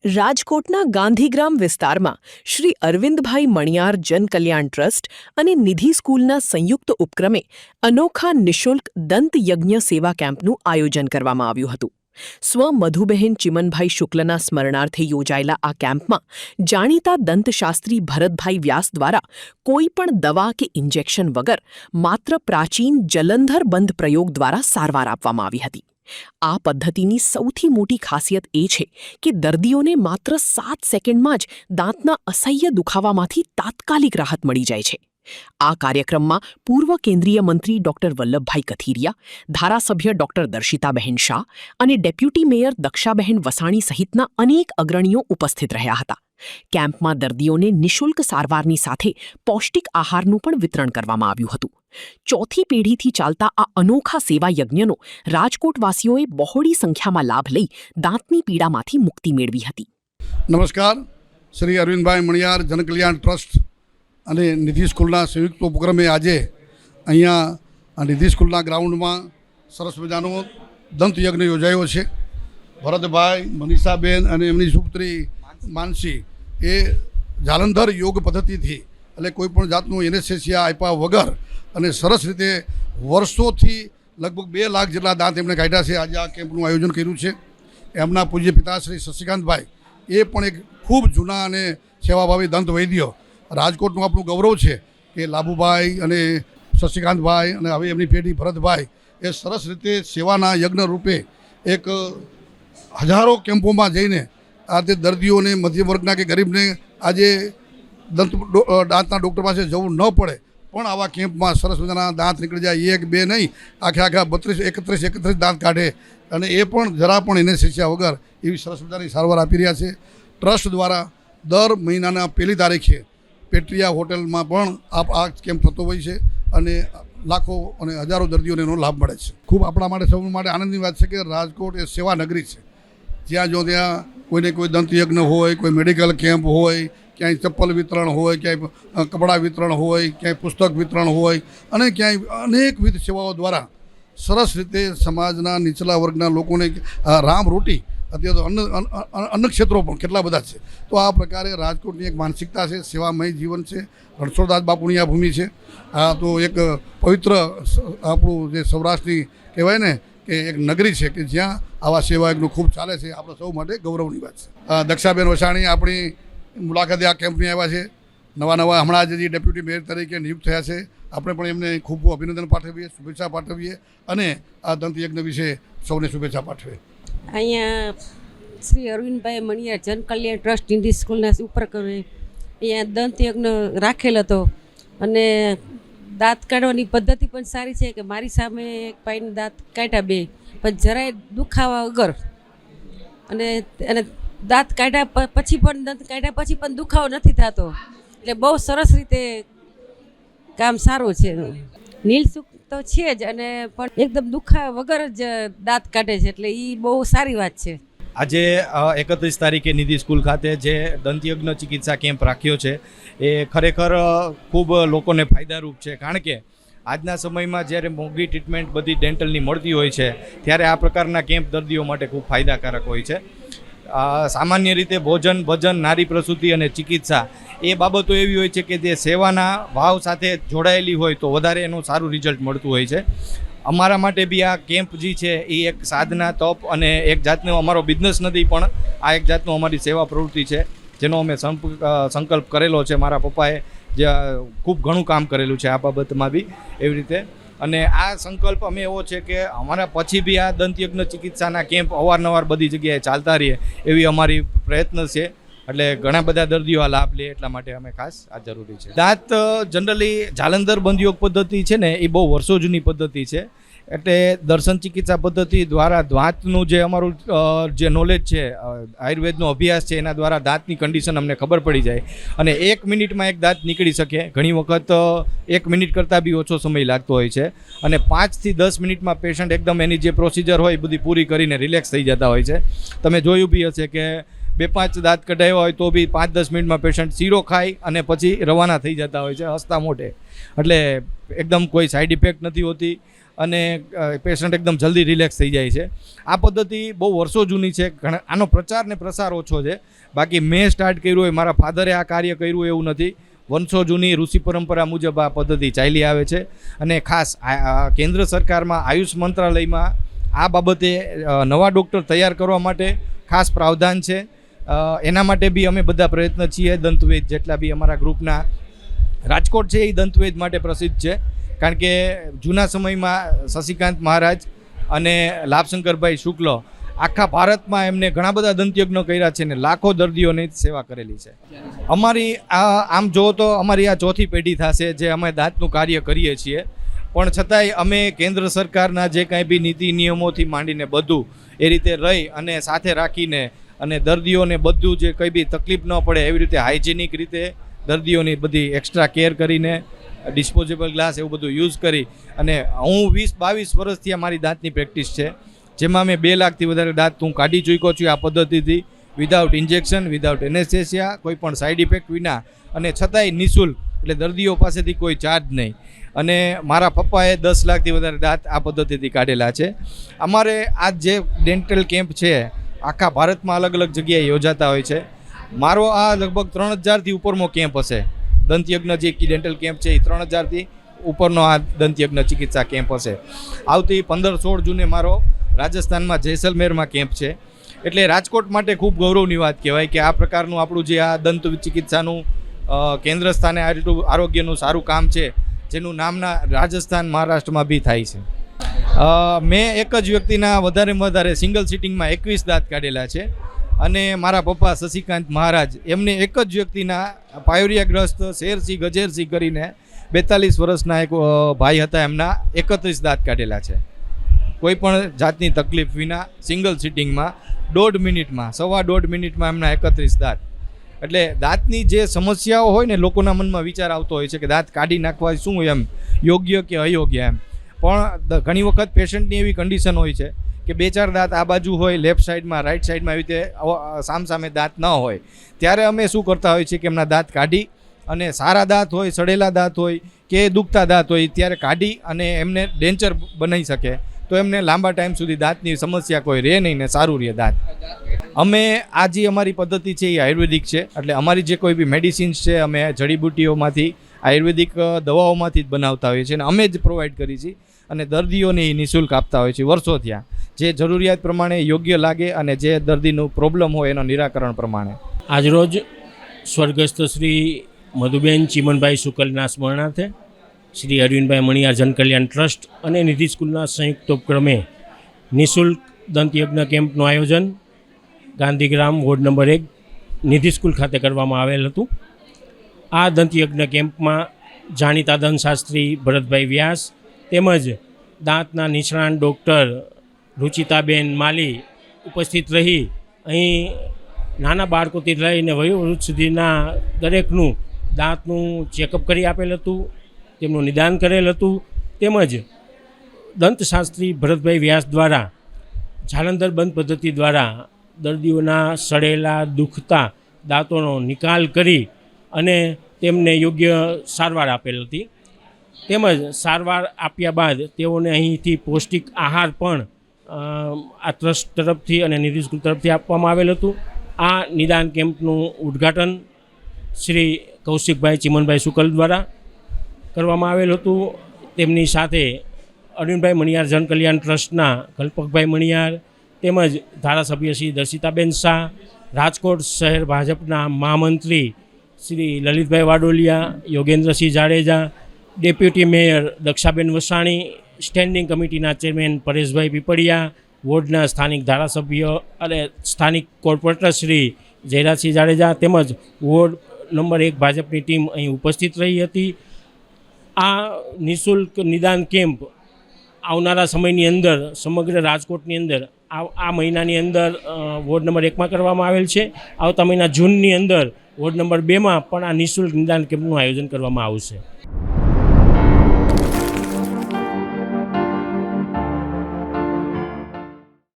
રાજકોટના ગાંધીગ્રામ વિસ્તારમાં શ્રી અરવિંદભાઈ મણિયાર જનકલ્યાણ ટ્રસ્ટ અને નિધિ સ્કૂલના સંયુક્ત ઉપક્રમે અનોખા નિઃશુલ્ક દંતયજ્ઞ સેવા કેમ્પનું આયોજન કરવામાં આવ્યું હતું. સ્વ મધુબહેન ચિમનભાઈ શુક્લના સ્મરણાર્થે યોજાયેલા આ કેમ્પમાં જાણીતા દંતશાસ્ત્રી ભરતભાઈ વ્યાસ દ્વારા કોઈપણ દવા કે ઇન્જેક્શન વગર માત્ર પ્રાચીન જલંધર બંધ પ્રયોગ દ્વારા સારવાર આપવામાં આવી હતી. આ પદ્ધતિની સૌથી મોટી ખાસિયત એ છે કે દર્દીઓને માત્ર 7 સેકન્ડમાં જ દાંતના અસહ્ય દુખાવામાંથી તાત્કાલિક રાહત મળી જાય છે. આ કાર્યક્રમમાં પૂર્વ કેન્દ્રીય મંત્રી ડોક્ટર વલ્લભભાઈ કથિરિયા, ધારાસભ્ય ડોક્ટર દર્શિતાબહેન શાહ અને ડેપ્યુટી મેયર દક્ષાબહેન વસાણી સહિતના અનેક અગ્રણીઓ ઉપસ્થિત રહ્યા હતા. કેમ્પમાં દર્દીઓને નિઃશુલ્ક સારવારની સાથે પૌષ્ટિક આહારનું પણ વિતરણ કરવામાં આવ્યું હતું. ચોથી પેઢીથી ચાલતા આ અનોખા સેવા યજ્ઞનો રાજકોટવાસીઓએ બહોળી સંખ્યામાં લાભ લઈ દાંતની પીડામાંથી મુક્તિ મેળવી હતી. નમસ્કાર. શ્રી અરવિંદભાઈ મણિયાર જનકલ્યાણ ટ્રસ્ટ અને નિધિ સ્કૂલના સંયુક્ત ઉપક્રમે આજે અહીંયા નિધિ સ્કૂલના ગ્રાઉન્ડમાં સરસ મજાનો દંતયજ્ઞ યોજાયો છે. ભરતભાઈ, મનીષાબેન અને એમની સુપુત્રી માનસી એ જાલંધર યોગ પદ્ધતિથી એટલે કોઈપણ જાતનું એનેસ્થેસિયા આપ્યા વગર અને સરસ રીતે વર્ષોથી લગભગ 2 લાખ જેટલા દાંત એમણે કાઢ્યા છે. આજે આ કેમ્પનું આયોજન કર્યું છે. એમના પૂજ્ય પિતા શ્રી શશિકાંતભાઈ એ પણ એક ખૂબ જૂના અને સેવાભાવી દંત વૈદ્ય. રાજકોટનું આપણું ગૌરવ છે કે લાભુભાઈ અને શશિકાંતભાઈ અને હવે એમની પેઢી ભરતભાઈ એ સરસ રીતે સેવાના યજ્ઞ રૂપે એક હજારો કેમ્પોમાં જઈને આ તે દર્દીઓને, મધ્યમ વર્ગના કે ગરીબને આજે દાંતના ડૉક્ટર પાસે જવું ન પડે પણ આવા કેમ્પમાં સરસ મજાના દાંત નીકળી જાય. 1 2 નહીં, આખા 32 31 દાંત કાઢે અને એ પણ જરા પણ એનેસ્થેસિયા વગર એવી સરસ મજાની સારવાર આપી રહ્યા છે. ટ્રસ્ટ દ્વારા દર મહિનાના 1લી તારીખે પેટ્રિયા હોટેલમાં પણ આ કેમ્પ થતો હોય છે અને લાખો અને હજારો દર્દીઓને એનો લાભ મળે છે. ખૂબ આપણા માટે સૌ માટે આનંદની વાત છે કે રાજકોટ એ સેવા નગરી છે. જ્યાં જો ત્યાં કોઈને કોઈ દંતયજ્ઞ હોય, કોઈ મેડિકલ કેમ્પ હોય, ક્યાંય ચપ્પલ વિતરણ હોય, ક્યાંય કપડાં વિતરણ હોય, ક્યાંય પુસ્તક વિતરણ હોય અને ક્યાંય અનેકવિધ સેવાઓ દ્વારા સરસ રીતે સમાજના નીચલા વર્ગના લોકોને રામ રોટી અત્યારે તો અન્ન ક્ષેત્રો પણ કેટલા બધા છે. તો આ પ્રકારે રાજકોટની એક માનસિકતા છે, સેવામય જીવન છે. રણછોડદાસ બાપુની આ ભૂમિ છે. આ તો એક પવિત્ર આપણું જે સૌરાષ્ટ્રની કહેવાય ને કે એક નગરી છે કે જ્યાં આવા સેવાયજ્ઞ ખૂબ ચાલે છે. આપણે સૌ માટે ગૌરવની વાત છે. દક્ષાબેન વસાણી આપણી મુલાકાતે આ કેમ્પની આવ્યા છે. નવા હમણાં જ ડેપ્યુટી મેયર તરીકે નિયુક્ત થયા છે. આપણે પણ એમને ખૂબ અભિનંદન પાઠવીએ, શુભેચ્છા પાઠવીએ અને આ દંતયજ્ઞ વિશે સૌને શુભેચ્છા પાઠવીએ. અહીંયા શ્રી અરવિંદભાઈ મણિયાર જનકલ્યાણ ટ્રસ્ટ નિધિ સ્કૂલના ઉપક્રમે અહીંયા દંતયજ્ઞ રાખેલ હતો અને દાંત કાઢવાની પદ્ધતિ પણ સારી છે કે મારી સામે એક ભાઈને દાંત કાઢ્યા 2 પણ જરાય દુખાવા વગર અને દાંત કાઢ્યા પછી પણ દુખાવો નથી થતો. એટલે બહુ સરસ રીતે કામ સારું છે. નિઃશુલ્ક તો છે જ અને પણ એકદમ દુખાવા વગર જ દાંત કાઢે છે એટલે એ બહુ સારી વાત છે. આજે 31 તારીખે નિધિ સ્કૂલ ખાતે જે દંતયજ્ઞ ચિકિત્સા કેમ્પ રાખ્યો છે એ ખરેખર ખૂબ લોકોને ફાયદારૂપ છે. કારણ કે આજના સમયમાં જ્યારે મોંઘી ટ્રીટમેન્ટ બધી ડેન્ટલની મળતી હોય છે ત્યારે આ પ્રકારના કેમ્પ દર્દીઓ માટે ખૂબ ફાયદાકારક હોય છે. સામાન્ય રીતે ભોજન, ભજન, નારી પ્રસૂતિ અને ચિકિત્સા એ બાબતો એવી હોય છે કે જે સેવાના ભાવ સાથે જોડાયેલી હોય તો વધારે એનું સારું રિઝલ્ટ મળતું હોય છે. અમારા માટે બી આ કેમ્પ જે છે એ એક સાધના, તપ અને એક જાતનો અમારો બિઝનેસ નથી પણ આ એક જાતનો અમારી સેવા પ્રવૃત્તિ છે જેનો અમે સંકલ્પ કરેલો છે. મારા પપ્પાએ જે ખૂબ ઘણું કામ કરેલું છે આ બાબતમાં બી એવી રીતે. અને આ સંકલ્પ અમે એવો છે કે અમારા પછી બી આ દંતયજ્ઞ ચિકિત્સાના કેમ્પ અવારનવાર બધી જગ્યાએ ચાલતા રહીએ એવી અમારી પ્રયત્ન છે. એટલે ઘણા બધા દર્દીઓ આ લાભ લે એટલા માટે અમે ખાસ આ જરૂરી છે. દાંત જનરલી જાલંધર બંધ યોગ પદ્ધતિ છે ને એ બહુ વર્ષો જૂની પદ્ધતિ છે. એટલે દર્શન ચિકિત્સા પદ્ધતિ દ્વારા દાંતનું જે અમારું જે નોલેજ છે, આયુર્વેદનો અભ્યાસ છે એના દ્વારા દાંતની કન્ડિશન અમને ખબર પડી જાય અને 1 મિનિટમાં એક દાંત નીકળી શકે. ઘણી વખત 1 મિનિટ કરતાં બી ઓછો સમય લાગતો હોય છે અને 5 થી 10 મિનિટમાં પેશન્ટ એકદમ એની જે પ્રોસિજર હોય બધી પૂરી કરીને રિલેક્સ થઈ જતા હોય છે. તમે જોયું બી હશે કે 2-5 દાંત કઢાવ્યા હોય તો બી 5-10 મિનિટમાં પેશન્ટ શીરો ખાય અને પછી રવાના થઈ જતા હોય છે હસતા મોઢે. એટલે એકદમ કોઈ સાઈડ ઇફેક્ટ નથી હોતી અને પેશન્ટ એકદમ જલ્દી રિલેક્સ થઈ જાય છે. આ પદ્ધતિ બહુ વર્ષો જૂની છે. આનો પ્રચાર ને પ્રસાર ઓછો છે. બાકી મેં સ્ટાર્ટ કર્યું હોય, મારા ફાધરે આ કાર્ય કર્યું એવું નથી. વર્ષો જૂની ઋષિ પરંપરા મુજબ આ પદ્ધતિ ચાલી આવે છે. અને ખાસ કેન્દ્ર સરકારમાં આયુષ મંત્રાલયમાં આ બાબતે નવા ડૉક્ટર તૈયાર કરવા માટે ખાસ પ્રાવધાન છે. એના માટે બી અમે બધા પ્રયત્ન છીએ. દંતવૈદ જેટલા બી અમારા ગ્રુપના, રાજકોટ છે એ દંતવૈદ માટે પ્રસિદ્ધ છે. કારણ કે જૂના સમયમાં શશિકાંત મહારાજ અને લાભશંકરભાઈ શુક્લ આખા ભારતમાં એમને ઘણા બધા દંતયજ્ઞ કર્યા છે ને લાખો દર્દીઓની સેવા કરેલી છે. અમારી આમ જો તો અમારી આ ચોથી પેઢી થશે જે અમે દાંતનું કાર્ય કરીએ છીએ. પણ છતાંય અમે કેન્દ્ર સરકારના જે કાંઈ બી નીતિ નિયમોથી માંડીને બધું એ રીતે રહી અને સાથે રાખીને અને દર્દીઓને બધું જે કંઈ બી તકલીફ ન પડે એવી રીતે હાઇજેનિક રીતે દર્દીઓની બધી એક્સ્ટ્રા કેર કરીને ડિસ્પોઝેબલ ગ્લાસ એવું બધું યુઝ કરી અને હું 20-22 વર્ષથી અમારી દાંતની પ્રેક્ટિસ છે. જેમાં મેં 2 લાખથી વધારે દાંત હું કાઢી ચૂક્યો છું આ પદ્ધતિથી, વિધાઉટ ઇન્જેક્શન, વિધાઉટ એનેસ્થેસિયા, કોઈ પણ સાઇડ ઇફેક્ટ વિના, અને છતાંય નિઃશુલ્ક, એટલે દર્દીઓ પાસેથી કોઈ ચાર્જ નહીં. અને મારા પપ્પાએ 10 લાખથી વધારે દાંત આ પદ્ધતિથી કાઢેલા છે. અમારે આ જે ડેન્ટલ કેમ્પ છે આખા ભારતમાં અલગ અલગ જગ્યાએ યોજાતા હોય છે. મારો આ લગભગ 3000થી ઉપરનો કેમ્પ હશે. દંતયજ્ઞ જે ડેન્ટલ કેમ્પ છે એ 3000થી ઉપરનો આ દંતયજ્ઞ ચિકિત્સા કેમ્પ હશે. આવતી 15-16 જૂને મારો રાજસ્થાનમાં જેસલમેરમાં કેમ્પ છે. એટલે રાજકોટ માટે ખૂબ ગૌરવની વાત કહેવાય કે આ પ્રકારનું આપણું જે આ દંત ચિકિત્સાનું કેન્દ્ર સ્થાને આરોગ્યનું સારું કામ છે જેનું નામના રાજસ્થાન, મહારાષ્ટ્રમાં બી થાય છે. મેં એક જ વ્યક્તિના વધારે સિંગલ સિટિંગમાં 21 દાંત કાઢેલા છે. અને મારા પપ્પા શશિકાંત મહારાજ એમને એક જ વ્યક્તિના પાયોરિયાગ્રસ્ત શેરસિંહ ગજેરસિંહ કરીને 42 વર્ષના એક ભાઈ હતા, એમના 31 દાંત કાઢેલા છે. કોઈ પણ જાતની તકલીફ વિના સિંગલ સિટિંગમાં 1.5 મિનિટમાં, 1.5 મિનિટમાં એમના 31 દાંત. એટલે દાંતની જે સમસ્યાઓ હોય ને લોકોના મનમાં વિચાર આવતો હોય છે કે દાંત કાઢી નાખવા શું એમ યોગ્ય કે અયોગ્ય એમ. પણ ઘણી વખત પેશન્ટની એવી કન્ડિશન હોય છે કે 2-4 દાંત આ બાજુ હોય, લેફ્ટ સાઈડમાં, રાઈટ સાઈડમાં, એવી રીતે સામસામે દાંત ન હોય. ત્યારે અમે શું કરતા હોય છે કે એમના દાંત કાઢી અને સારા દાંત હોય, સડેલા દાંત હોય કે દુખતા દાંત હોય ત્યારે કાઢી અને એમને ડેન્ચર બનાવી શકે તો એમને લાંબા ટાઈમ સુધી દાંતની સમસ્યા કોઈ રહે નહીં ને સારું રહે દાંત. અમે આ જે અમારી પદ્ધતિ છે એ આયુર્વેદિક છે. એટલે અમારી જે કોઈ બી મેડિસિન્સ છે અમે જડીબુટ્ટીઓમાંથી, આયુર્વેદિક દવાઓમાંથી જ બનાવતા હોઈએ છીએ અને અમે જ પ્રોવાઈડ કરી છીએ અને દર્દીઓને એ નિઃશુલ્ક આપતા હોય છે વર્ષો થયા. જે જરૂરિયાત પ્રમાણે યોગ્ય લાગે અને જે દર્દીનું પ્રોબ્લેમ હોય એનો નિરાકરણ પ્રમાણે. આજરોજ સ્વર્ગસ્થ શ્રી મધુબેન ચીમનભાઈ શુકલના સ્મરણાર્થે શ્રી અરવિંદભાઈ મણિયાર જનકલ્યાણ ટ્રસ્ટ અને નિધિ સ્કૂલના સંયુક્ત ઉપક્રમે નિઃશુલ્ક દંતયજ્ઞ કેમ્પનું આયોજન ગાંધીગ્રામ વોર્ડ નંબર 1 નિધિ સ્કૂલ ખાતે કરવામાં આવેલ હતું. આ દંતયજ્ઞ કેમ્પમાં જાણીતા દંતશાસ્ત્રી ભરતભાઈ વ્યાસ તેમજ દાંતના નિષ્ણાત ડૉક્ટર રુચિતાબેન માલી ઉપસ્થિત રહી અહીં નાના બાળકોથી લઈને વયોવૃદ્ધ સુધીના દરેકનું દાંતનું ચેકઅપ કરી આપેલ હતું, તેમનું નિદાન કરેલ હતું. તેમજ દંતશાસ્ત્રી ભરતભાઈ વ્યાસ દ્વારા જાલંધર બંધ પદ્ધતિ દ્વારા દર્દીઓના સડેલા દુખતા દાંતોનો નિકાલ કરી અને તેમને યોગ્ય સારવાર આપેલ હતી. તેમજ સારવાર આપ્યા બાદ તેઓને અહીંથી પૌષ્ટિક આહાર પણ આ ટ્રસ્ટ તરફથી અને નિધિ સ્કૂલ તરફથી આપવામાં આવેલ હતું. આ નિદાન કેમ્પનું ઉદ્ઘાટન શ્રી કૌશિકભાઈ ચીમનભાઈ શુકલ દ્વારા કરવામાં આવેલ હતું. તેમની સાથે અરવિંદભાઈ મણિયાર જનકલ્યાણ ટ્રસ્ટના કલ્પકભાઈ મણિયાર તેમજ ધારાસભ્ય શ્રી દર્શિતાબેન શાહ, રાજકોટ શહેર ભાજપના મહામંત્રી શ્રી લલિતભાઈ વાડોલિયા, યોગેન્દ્રસિંહ જાડેજા, ડેપ્યુટી મેયર દક્ષાબેન વસાણી, સ્ટેન્ડિંગ કમિટીના ચેરમેન પરેશભાઈ પીપળિયા, વોર્ડના સ્થાનિક ધારાસભ્ય અને સ્થાનિક કોર્પોરેટર શ્રી જયરાજસિંહ જાડેજા તેમજ વોર્ડ નંબર 1 ભાજપની ટીમ અહીં ઉપસ્થિત રહી હતી. આ નિઃશુલ્ક નિદાન કેમ્પ આવનારા સમયની અંદર સમગ્ર રાજકોટની અંદર આ મહિનાની અંદર વોર્ડ નંબર 1માં કરવામાં આવેલ છે. આવતા મહિના જૂનની અંદર વોર્ડ નંબર 2માં પણ આ નિઃશુલ્ક નિદાન કેમ્પનું આયોજન કરવામાં આવશે.